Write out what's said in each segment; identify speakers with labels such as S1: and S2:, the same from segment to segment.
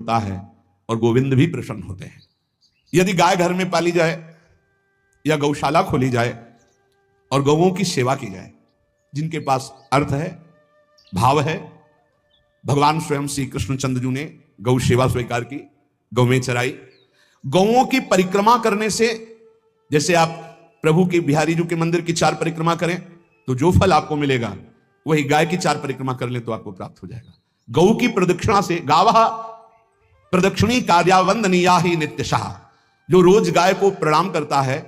S1: होता है और गोविंद भी प्रसन्न होते हैं। यदि गाय घर में पाली जाए या गौशाला खोली जाए और गौओं की सेवा की जाए, जिनके पास अर्थ है, भाव है, भगवान स्वयं श्री कृष्णचंद्र जी ने गौ सेवा स्वीकार की, गौ में चराई। गौओं की परिक्रमा करने से, जैसे आप प्रभु के बिहारी जी के मंदिर की 4 परिक्रमा करें तो जो फल आपको मिलेगा वही गाय की 4 परिक्रमा कर ले तो आपको प्राप्त हो जाएगा। गौ की प्रदक्षिणा से, गावः प्रदक्षिणी कार्यावंदनीया ही नित्यशः, जो रोज गाय को प्रणाम करता है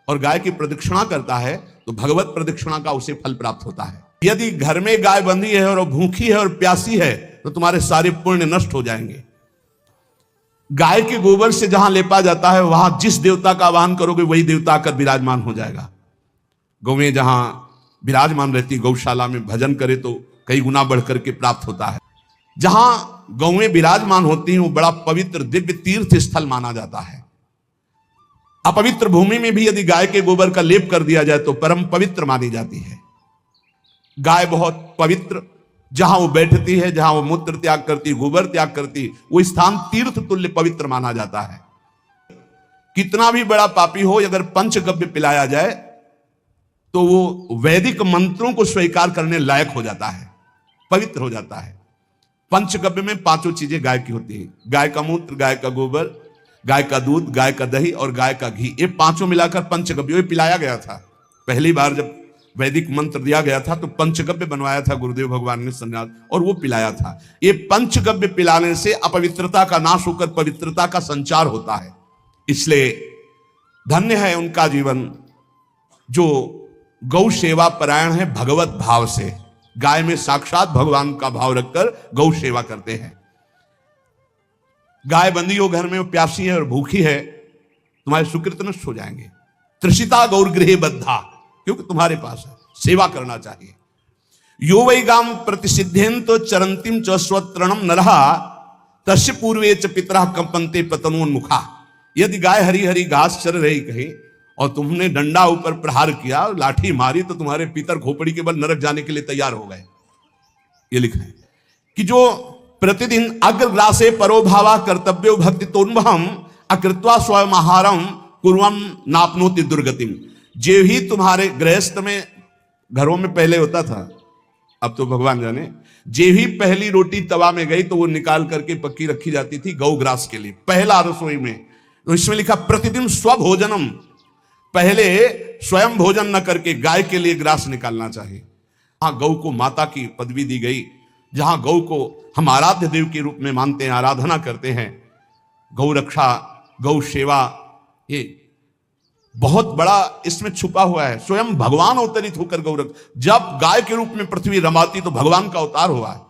S1: और गाय की प्रदक्षिणा करता है तो भगवत प्रदक्षिणा का उसे फल प्राप्त होता है। यदि घर में गाय बंधी है और भूखी है और प्यासी है तो तुम्हारे सारे पुण्य नष्ट हो जाएंगे। गाय के गोबर से जहां लेपा जाता है वहां जिस देवता का आवाहन करोगे वही देवता आकर विराजमान हो जाएगा। गौएं जहां विराजमान रहती, गौशाला में भजन करे तो कई गुना बढ़कर के प्राप्त होता है। जहां गौएं विराजमान होती हैं वो बड़ा पवित्र दिव्य तीर्थ स्थल माना जाता है। अपवित्र भूमि में भी यदि गाय के गोबर का लेप कर दिया जाए तो परम पवित्र मानी जाती है। गाय बहुत पवित्र, जहां वो बैठती है, जहां वो मूत्र त्याग करती, गोबर त्याग करती, वो स्थान तीर्थ तुल्य पवित्र माना जाता है। कितना भी बड़ा पापी हो, अगर पंचगव्य पिलाया जाए तो वो वैदिक मंत्रों को स्वीकार करने लायक हो जाता है, पवित्र हो जाता है। पंचगव्य में 5 चीजें गाय की होती है: गाय का मूत्र, गाय का गोबर, गाय का दूध, गाय का दही और गाय का घी। ये 5 मिलाकर पंचगव्य पिलाया गया था। पहली बार जब वैदिक मंत्र दिया गया था तो पंचगव्य बनवाया था गुरुदेव भगवान ने सन्यास, और वो पिलाया था। ये पंचगव्य पिलाने से अपवित्रता का नाश होकर पवित्रता का संचार होता है। इसलिए धन्य है उनका जीवन जो गौ सेवा परायण है, भगवत भाव से गाय में साक्षात भगवान का भाव रखकर गौ सेवा करते हैं। गाय बंदी हो घर में, वो प्यासी है और भूखी है, तुम्हारे सुकृत नष्ट हो जाएंगे। तृषिता गौर गृहे बद्धा, क्योंकि तुम्हारे पास है, सेवा करना चाहिए। यो वै गाम प्रतिसिद्धेन तो चरंतिम च स्वतरणम नरहा तस्य पूर्वे च पितरः कंपन्ते पतनोन्मुखा। यदि गाय हरी हरी घास चर रही कहीं और तुमने डंडा ऊपर प्रहार किया, लाठी मारी, तो तुम्हारे पितर खोपड़ी के बल नरक जाने के लिए तैयार हो गए। ये लिखा है कि जो प्रतिदिन अग्रग्रासे परोभावा कर्तव्यो भक्ति तोन्वहम अकृत्वा स्वयं आहारम कुर्वम नापनोति दुर्गतिम। जे ही तुम्हारे गृहस्थ में, घरों में पहले होता था, अब तो भगवान जाने, जे ही पहली रोटी तवा में गई तो वो निकाल करके पक्की रखी जाती थी गौग्रास के लिए, पहला रसोई में। तो इसमें लिखा प्रतिदिन स्वभोजनम, पहले स्वयं भोजन न करके गाय के लिए ग्रास निकालना चाहिए। जहां गौ को माता की पदवी दी गई, जहां गौ को हम आराध्य देव के रूप में मानते हैं, आराधना करते हैं, गौ रक्षा, गौ सेवा, ये बहुत बड़ा इसमें छुपा हुआ है। स्वयं भगवान अवतरित होकर गौ रक्षा, जब गाय के रूप में पृथ्वी रमाती तो भगवान का अवतार हुआ है।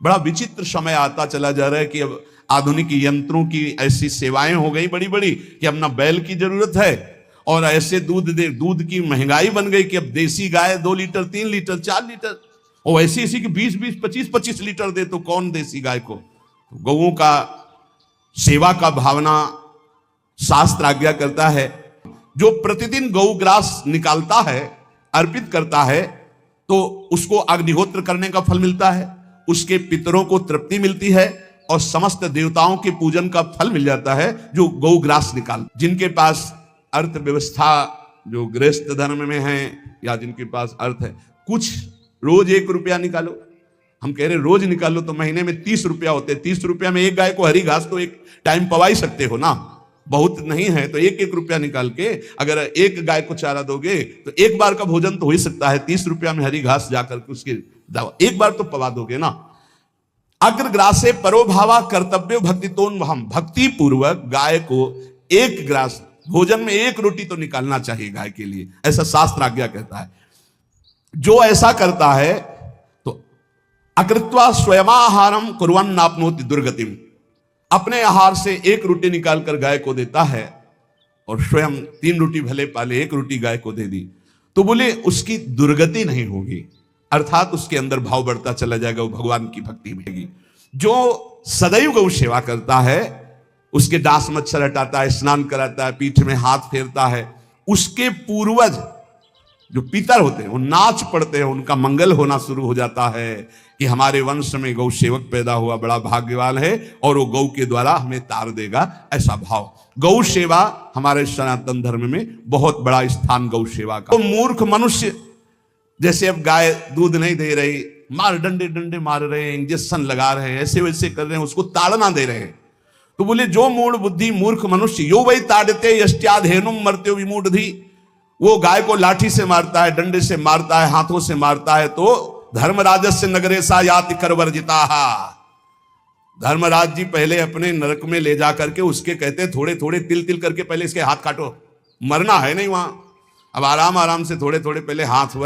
S1: बड़ा विचित्र समय आता चला जा रहा है कि अब आधुनिक यंत्रों की ऐसी सेवाएं हो गई बड़ी बड़ी कि अब ना बैल की जरूरत है, और ऐसे दूध की महंगाई बन गई कि अब देसी गाय 2 लीटर 3 लीटर 4 लीटर, और ऐसी ऐसी कि 20-20 25-25 लीटर दे तो कौन देसी गाय को। गौओं का सेवा का भावना शास्त्र आज्ञा करता है। जो प्रतिदिन गौग्रास निकालता है, अर्पित करता है, तो उसको अग्निहोत्र करने का फल मिलता है, उसके पितरों को तृप्ति मिलती है और समस्त देवताओं के पूजन का फल मिल जाता है जो गौग्रास निकाल। जिनके पास अर्थव्यवस्था, जो गृहस्थ धर्म में है या जिनके पास अर्थ है, कुछ रोज 1 रुपया निकालो। हम कह रहे रोज निकालो तो महीने में 30 रुपया होते हैं। 30 रुपया में एक गाय को हरी घास तो एक टाइम पवा ही सकते हो ना, बहुत नहीं है तो 1-1 रुपया निकाल के अगर एक गाय को चारा दोगे तो एक बार का भोजन तो हो ही सकता है। 30 रुपया में हरी घास जाकर के उसके एक बार तो पवा दोगे ना। अग्रग्रासे परोभावा कर्तव्य भक्ति तोन्वहम, भक्ति पूर्वक गाय को 1 ग्रास भोजन में 1 रोटी तो निकालना चाहिए गाय के लिए, ऐसा शास्त्र आज्ञा कहता है। जो ऐसा करता है तो अकृत्वा स्वयमाहारम कुर्वन् नाप्नोति दुर्गतिम, अपने आहार से 1 रोटी निकालकर गाय को देता है और स्वयं 3 रोटी भले पाले 1 रोटी गाय को दे दी तो बोले उसकी दुर्गति नहीं होगी, अर्थात उसके अंदर भाव बढ़ता चला जाएगा, वो भगवान की भक्ति में। जो सदैव गौ सेवा करता है, उसके डांस मच्छर हटाता है, स्नान कराता है, पीठ में हाथ फेरता है, उसके पूर्वज जो पितर होते हैं वो नाच पड़ते हैं, उनका मंगल होना शुरू हो जाता है कि हमारे वंश में गौ सेवक पैदा हुआ, बड़ा भाग्यवान है और वो गौ के द्वारा हमें तार देगा, ऐसा भाव। गौ सेवा हमारे सनातन धर्म में बहुत बड़ा स्थान गौ सेवा का। तो मूर्ख मनुष्य जैसे अब गाय दूध नहीं दे रही, मार डंडे डंडे मार रहे हैं, इंजेक्शन लगा रहे हैं, ऐसे वैसे कर रहे हैं, उसको ताड़ना दे रहे हैं। तो बोले जो मूढ़ बुद्धि मूर्ख मनुष्य यो वही ताड़ते यष्ट्याधेनुम मर्त्यो विमूढ़धि, वो गाय को लाठी से मारता है, डंडे से मारता है, हाथों से मारता है, तो धर्मराजस्य नगरेशा याति करवर्जिता। धर्मराज जी पहले अपने नरक में ले जा करके उसके कहते थोड़े थोड़े तिल तिल करके पहले इसके हाथ काटो, मरना है नहीं वहां, अब आराम आराम से थोड़े थोड़े पहले हाथ वर्ग